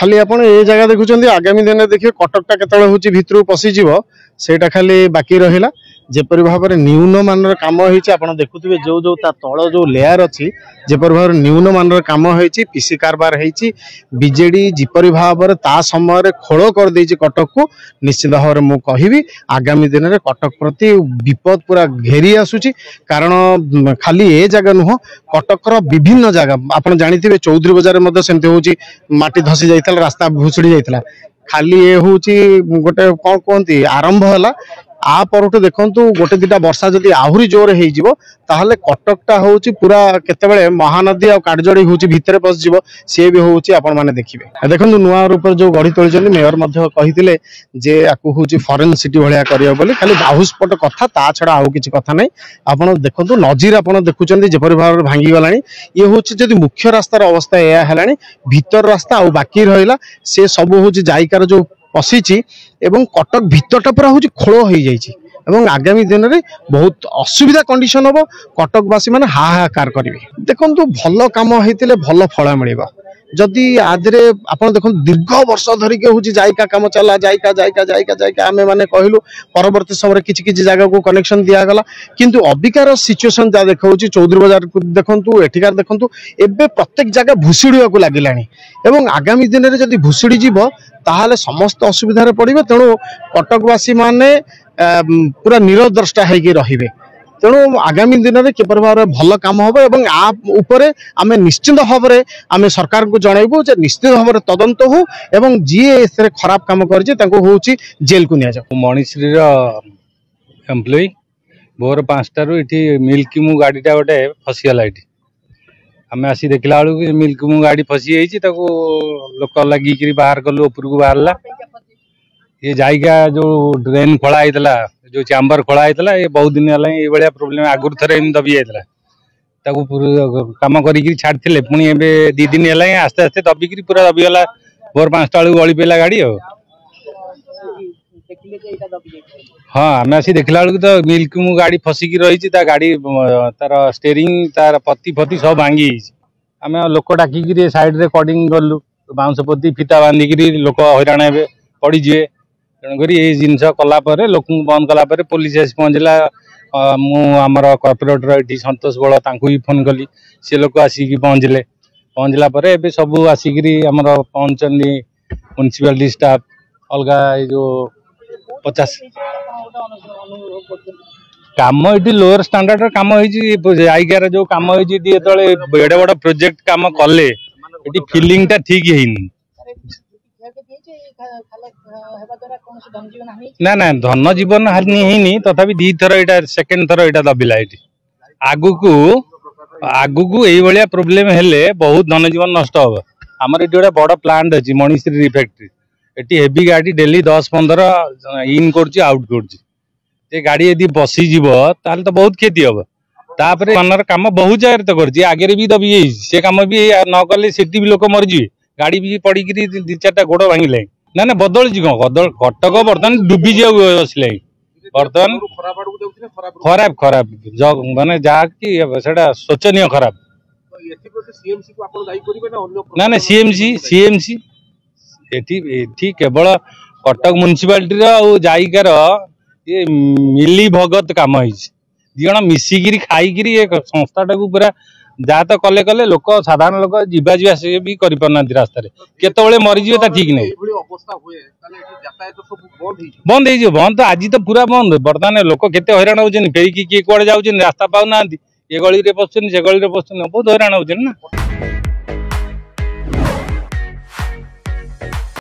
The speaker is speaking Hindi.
खाली आपण ए जगह देखुं आगामी दिन में देखिए कटकटा केतବେଳେ होची भितर पशिजिव सेटा खाली बाकी रहिला जेपरि भाव में न्यून मानर काम होइछि आपण देखुथिबे जो जो ता तळ जो लेयर अछि जेपरि भाव न्यून मानर काम होइछि पीसी कारबार होइछि बीजेडी जेपरि भाव में ता समय रे खोल कर देछि कटक को निश्चित भाव में मु कहिबी आगामी दिन में कटक प्रति विपद पूरा घेरी आसुछि कारण खाली ए जगह नुह कटकर विभिन्न जगह आपण जानिथिबे चौधरी बाजार मध्ये सेमते होछि माटी धसी जाइतला रास्ता भुसुड़ी जाइतला खाली ए होछि गोटे कोन कोंती आरंभ हला आ परठु देखंतु गोटे दिटा वर्षा जदि आहुरी जोर हेइ जिवो ताहले कटकटा होउची पूरा केतेबेले महानदी आ काडजडी होउची भितरे पस जिवो से भी होउची आपण माने देखिबे देखंतु नुआ ऊपर जो गढी तोलिचली मेयर मध्ये कहितिले जे आकु होउची फॉरेन सिटी भलिया करियो बोली खाली बाहुस्पट कथा ता छडा आउ किछि कथा नै आपण देखंतु नजीर आपण देखुचंदी जेपरि भाव भांगी गलानी ये होउची जदि मुख्य रास्तार अवस्था एया हलानी भीतर रास्ता आ बाकी रहिला से सब होउची जायकार जो पशिची एवं कटक भितरटा पूरा होची खोल हो जाइछि एवं आगामी दिन में बहुत असुविधा कंडीशन हम कटकवासी माने हाहाकार करेंगे देखो भल कम होते भल फल मिल जदि आदरे आप देख दीर्घ वर्ष धरिक हूँ जायका कम चला जायका जायका जायका जायका आम मैंने कहलु परवर्ती समय किसी किसी जगह को कनेक्शन दिगला किंतु अबिकार सिचुएसन जहाँ देखा चौधरी बाजार देखु एठिकार देखु एवं प्रत्येक जगह भुशुड़ा लगिला एवं आगामी दिन में जदि भुशुड़ी जीव ताहले समस्त असुविधा पड़े तेणु कटकवासी माने पूरा निरद्रष्टा होगी रहिबे तेणु आगामी दिन में किपर भाव भल कम हम और आपर आम निश्चित भाव में आम सरकार को जनइबू निश्चित भाव में तदंत हो एवं जी खराब कम कर जेल को निया मणिश्री एम्प्लॉय भोर 5टारू ये मिल्क मु गाड़ीटा गोटे फसीगला ये आम आसी देखला बेलू मिल्क मु गाड़ी फसी लोक लगिक बाहर कलु ऊपर को बाहरला ये जायगा जो ड्रेन खोला होता जो चैम्बर खोला होता ये बहुत दिन है ये प्रोब्लेम आगुरी थे दबी जाता कम कर छाड़े पुणी ए 2 दिन है आस्ते आस्ते दबिक पूरा दबिगला भोर 5टा बेलू गली पड़ा गाड़ी हाँ आम आसी देखला बेलू तो मिल्क मु गाड़ी फसिकी रही गाड़ी तार स्टेरिंग तार पति फति सब भांगी आम लोक डाकिक साइड रे कटिंग कलु बाउंस पति फिता बांधिक लोक हईराण हे पड़ीजे तेणुक ये जिनस कलापर लोक बंद कलापर पुलिस आस पहुँचला मुझर कर्पोरेटर ये सतोष बल भी फोन कली सी लोक आसिक पहुँचला ए सब आसिक पहुँचनी म्युनिसिपालिटी स्टाफ अलग जो 50 कम ये लोअर स्टैंडर्ड कम जायगार जो कम होते एडे बड़ प्रोजेक्ट कम कले ये फिलिंग टा ठीक है ना ना धन जीवन हानि है तथापि 2 थर यहाँ सेकेंड थर यहाँ दबिला ये आगु को ये प्रोब्लेम हेले बहुत धन जीवन नष्ट हम आमर ये गोटे बड़ प्लांट अच्छी मणिश्री फैक्ट्री ये हेवी गाड़ी डेली 10-15 इन आउट कर गाड़ी यदि बसीज तो बहुत क्षति हम तापर मनर कम बहुत जगह तो कर आगे भी दबी से कम भी न कले सेठी भी लोक मरीजे गाड़ी भी पड़ी 2-4टा गोड़ भांगे ना ना बदली कौन कटक बर्तमान डुबी जाए बर्तमान खराब खराब माने जहाँ शोचनीय खराब ना ना सीएमसी एठी केवल कटक म्युनिसिपालिटी जायगार ये मिली भगत काम होण मिसिकी खाई संस्थाटा को पूरा जहाँ तो कले कले लोक साधारण लोक जीवा से भी करना रास्ता केतबेले मरीजे ठीक नहीं बंद हो बंद तो आज तो पूरा बंद बर्तमान लोक केते हैरान होचन फेरिकी किए कुआड़े जाउछन रास्ता पाउना ये गली रे पछन से गली रे पछन बहुत हैरान होचन ना।